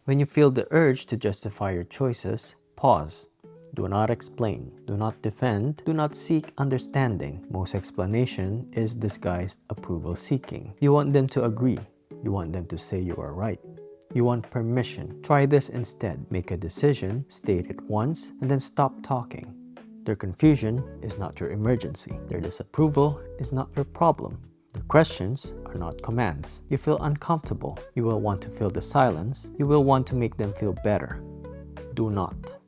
When you feel the urge to justify your choices, pause. Do not explain, do not defend, do not seek understanding. Most explanation is disguised approval seeking. You want them to agree. You want them to say you are right. You want permission. Try this instead. Make a decision, state it once, and then stop talking. Their confusion is not your emergency. Their disapproval is not your problem. Their questions are not commands. You feel uncomfortable. You will want to fill the silence. You will want to make them feel better. Do not.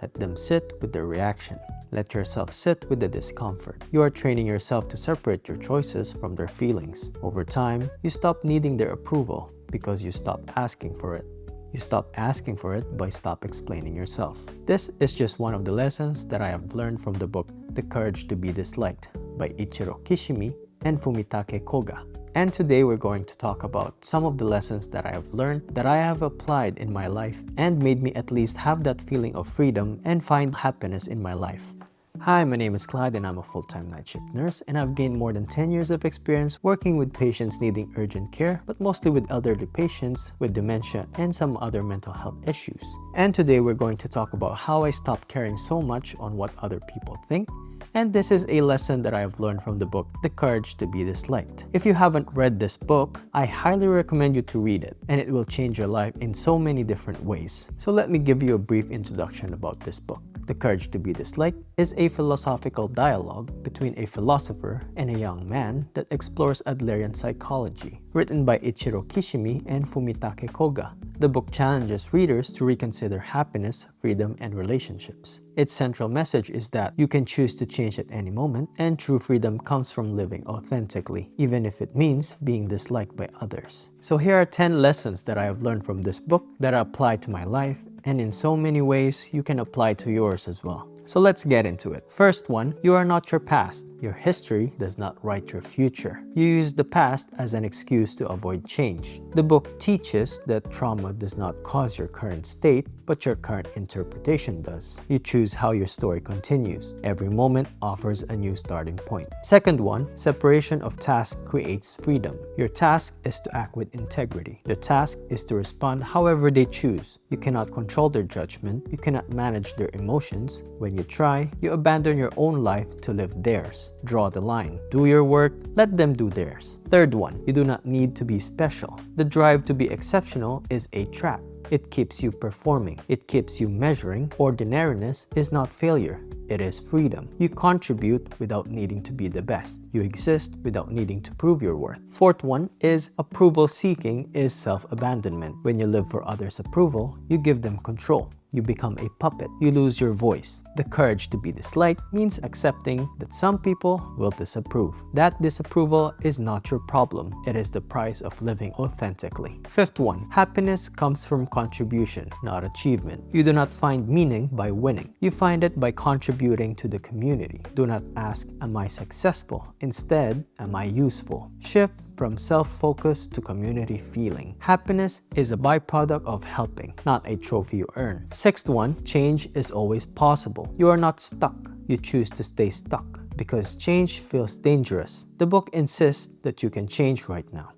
Let them sit with their reaction. Let yourself sit with the discomfort. You are training yourself to separate your choices from their feelings. Over time, you stop needing their approval because you stop asking for it. You stop asking for it by stop explaining yourself. This is just one of the lessons that I have learned from the book The Courage to be Disliked by Ichiro Kishimi and Fumitake Koga. And today we're going to talk about some of the lessons that I have learned, that I have applied in my life and made me at least have that feeling of freedom and find happiness in my life. Hi, my name is Clyde and I'm a full-time night shift nurse, and I've gained more than 10 years of experience working with patients needing urgent care, but mostly with elderly patients with dementia and some other mental health issues. And today we're going to talk about how I stopped caring so much on what other people think. And this is a lesson that I have learned from the book, The Courage to be Disliked. If you haven't read this book, I highly recommend you to read it, and it will change your life in so many different ways. So let me give you a brief introduction about this book. The Courage to be Disliked is a philosophical dialogue between a philosopher and a young man that explores Adlerian psychology, written by Ichiro Kishimi and Fumitake Koga. The book challenges readers to reconsider happiness, freedom, and relationships. Its central message is that you can choose to change at any moment, and true freedom comes from living authentically, even if it means being disliked by others. So here are 10 lessons that I have learned from this book that I apply to my life, and in so many ways you can apply to yours as well. So let's get into it. First one, you are not your past. Your history does not write your future. You use the past as an excuse to avoid change. The book teaches that trauma does not cause your current state, but your current interpretation does. You choose how your story continues. Every moment offers a new starting point. Second one, separation of task creates freedom. Your task is to act with integrity. Their task is to respond however they choose. You cannot control their judgment. You cannot manage their emotions. When you try, you abandon your own life to live theirs. Draw the line. Do your work, let them do theirs. Third one, you do not need to be special. The drive to be exceptional is a trap. It keeps you performing. It keeps you measuring. Ordinariness is not failure. It is freedom. You contribute without needing to be the best. You exist without needing to prove your worth. Fourth one is approval seeking is self-abandonment. When you live for others' approval, you give them control. You become a puppet. You lose your voice. The courage to be disliked means accepting that some people will disapprove. That disapproval is not your problem. It is the price of living authentically. Fifth one, happiness comes from contribution, not achievement. You do not find meaning by winning. You find it by contributing to the community. Do not ask, am I successful? Instead, am I useful? Shift from self-focus to community feeling. Happiness is a byproduct of helping, not a trophy you earn. Sixth one, change is always possible. You are not stuck. You choose to stay stuck because change feels dangerous. The book insists that you can change right now.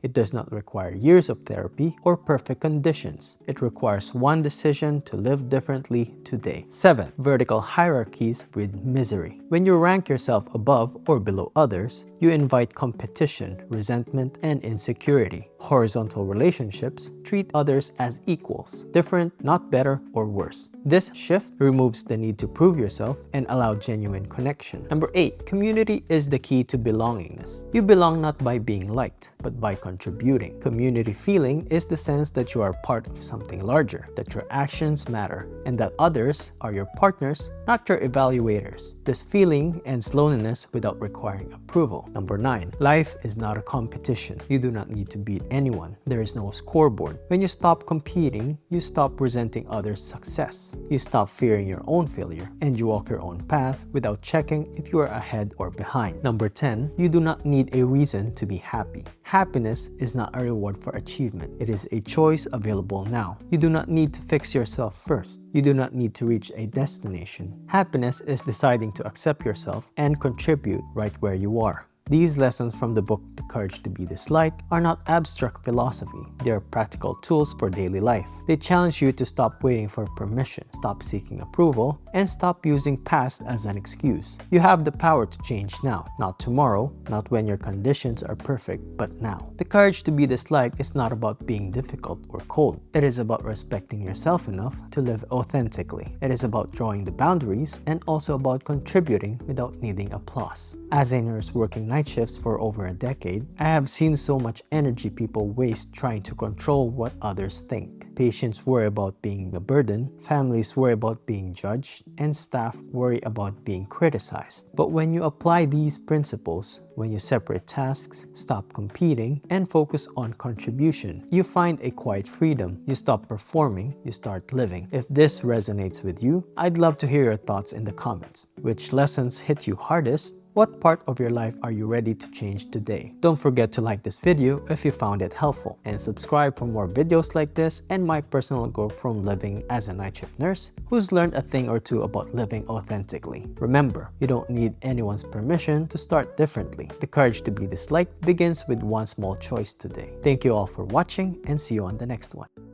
It does not require years of therapy or perfect conditions. It requires one decision to live differently today. 7. Vertical hierarchies breed misery. When you rank yourself above or below others, you invite competition, resentment, and insecurity. Horizontal relationships treat others as equals, different, not better or worse. This shift removes the need to prove yourself and allow genuine connection. Number 8. Community is the key to belongingness. You belong not by being liked, but by contributing. Community feeling is the sense that you are part of something larger, that your actions matter, and that others are your partners, not your evaluators. This feeling ends loneliness without requiring approval. Number 9. Life is not a competition. You do not need to beat anyone. There is no scoreboard. When you stop competing, you stop resenting others' success. You stop fearing your own failure, and you walk your own path without checking if you are ahead or behind. Number 10. You do not need a reason to be happy. Happiness is not a reward for achievement. It is a choice available now. You do not need to fix yourself first. You do not need to reach a destination. Happiness is deciding to accept yourself and contribute right where you are. These lessons from the book The Courage to Be Disliked are not abstract philosophy. They are practical tools for daily life. They challenge you to stop waiting for permission, stop seeking approval, and stop using past as an excuse. You have the power to change now, not tomorrow, not when your conditions are perfect, but now. The courage to be disliked is not about being difficult or cold. It is about respecting yourself enough to live authentically. It is about drawing the boundaries and also about contributing without needing applause. As a nurse working night shifts for over a decade, I have seen so much energy people waste trying to control what others think. Patients worry about being a burden, families worry about being judged, and staff worry about being criticized. But when you apply these principles, when you separate tasks, stop competing, and focus on contribution, you find a quiet freedom. You stop performing, you start living. If this resonates with you, I'd love to hear your thoughts in the comments. Which lessons hit you hardest? What part of your life are you ready to change today? Don't forget to like this video if you found it helpful, and subscribe for more videos like this and my personal growth from living as a night shift nurse who's learned a thing or two about living authentically. Remember, you don't need anyone's permission to start differently. The courage to be disliked begins with one small choice today. Thank you all for watching and see you on the next one.